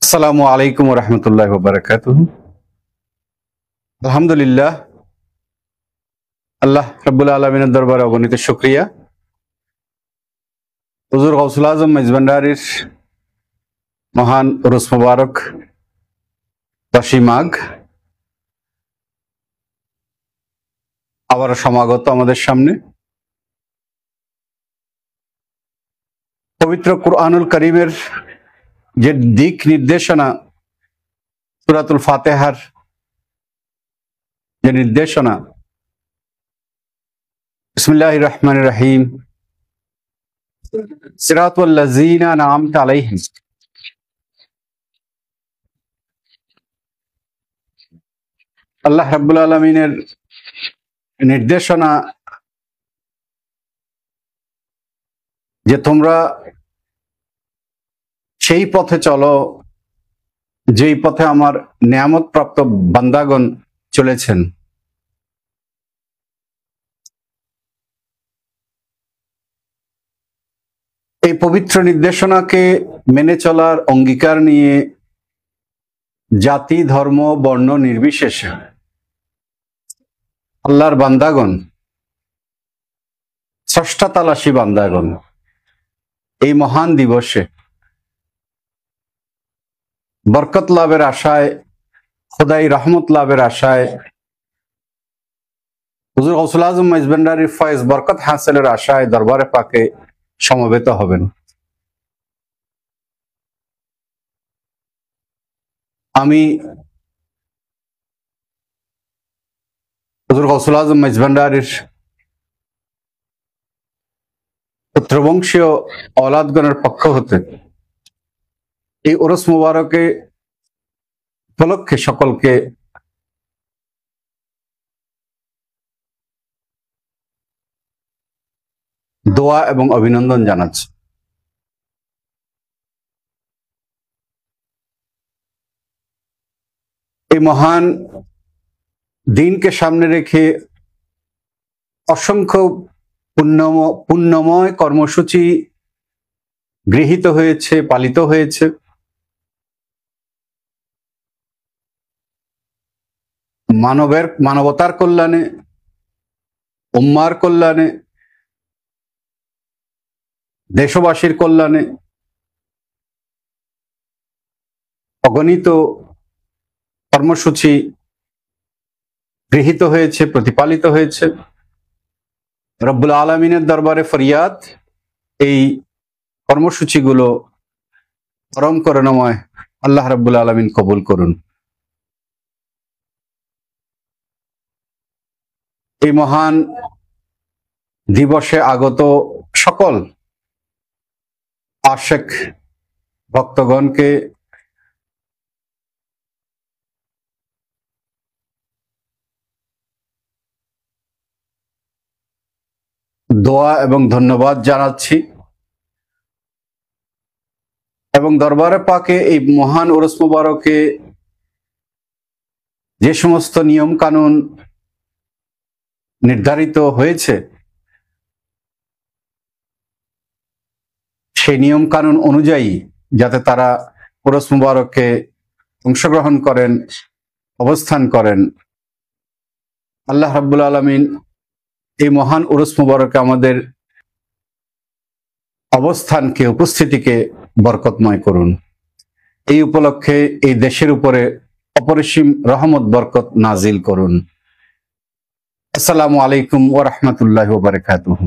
আসসালামু আলাইকুম ওয়া রাহমাতুল্লাহি ওয়া বারাকাতুহু। আলহামদুলিল্লাহ, আল্লাহ রাব্বুল আলামিনের দরবারে অগণিত শুকরিয়া। হুজুর গাউসুল আজম মেজবান্ডারির মহান উরুস মুবারক 10ই মাঘ আবার সমাগত আমাদের সামনে। পবিত্র কুরআনুল কারীমের যে দিক নির্দেশনা, সূরাতুল ফাতিহার যে নির্দেশনা, বিসমিল্লাহির রহমানির রহিম, সিরাতাল লাযিনা আন'আমতা আলাইহিম, আল্লাহ রাব্বুল আলামিনের নির্দেশনা যে তোমরা সেই পথে চলো যেই পথে আমার নিয়ামত প্রাপ্ত বান্দাগণ চলেছেন। এই পবিত্র নির্দেশনাকে মেনে চলার অঙ্গীকার নিয়ে জাতি, ধর্ম, বর্ণ নির্বিশেষে আল্লাহর বান্দাগণ, স্রষ্টা তালাশী বান্দাগণ এই মহান দিবসে বরকত লাভের আশায়, খোদাই রহমত লাভের আশায়, হুজুর গাউসুল আজম মেজবান্ডারির ফয়েজ বরকত হাসিলের আশায় দরবারে পাকে সমবেত হবেন। আমি হুজুর গাউসুল আজম মেজবান্ডারির পুত্রবংশীয় অলাদগণের পক্ষ হতে এই উরুস মুবারকে উপলক্ষে সকলকে দোয়া এবং অভিনন্দন জানাচ্ছি। এই মহান দিনকে সামনে রেখে অসংখ্য পুণ্যময় কর্মসূচি গৃহীত হয়েছে, পালিত হয়েছে। মানবতার কল্যাণে, উম্মার কল্যাণে, দেশবাসীর কল্যাণে অগণিত কর্মসূচি গৃহীত হয়েছে, প্রতিপালিত হয়েছে। রব্বুল আলামিনের দরবারে ফরিয়াদ, এই কর্মসূচিগুলো পরম করুণাময় আল্লাহ রব্বুল আলামিন কবুল করুন। এই মহান দিবসে আগত সকল আশেক ভক্তগণকে দোয়া এবং ধন্যবাদ জানাচ্ছি এবং দরবারে পাকে এই মহান উরুস মুবারকে যে সমস্ত নিয়ম কানুন নির্ধারিত হয়েছে সেই নিয়ম কানুন অনুযায়ী যাতে তারা উরুস মুবারকে অংশগ্রহণ করেন, অবস্থান করেন, আল্লাহ রাব্বুল আলামিন এই মহান উরুস মুবারকে আমাদের অবস্থানকে, উপস্থিতিকে বরকতময় করুন। এই উপলক্ষে এই দেশের উপরে অপরিসীম রহমত বরকত নাজিল করুন। আসসালামু আলাইকুম ওয়া রাহমাতুল্লাহি ওয়া বারাকাতুহু।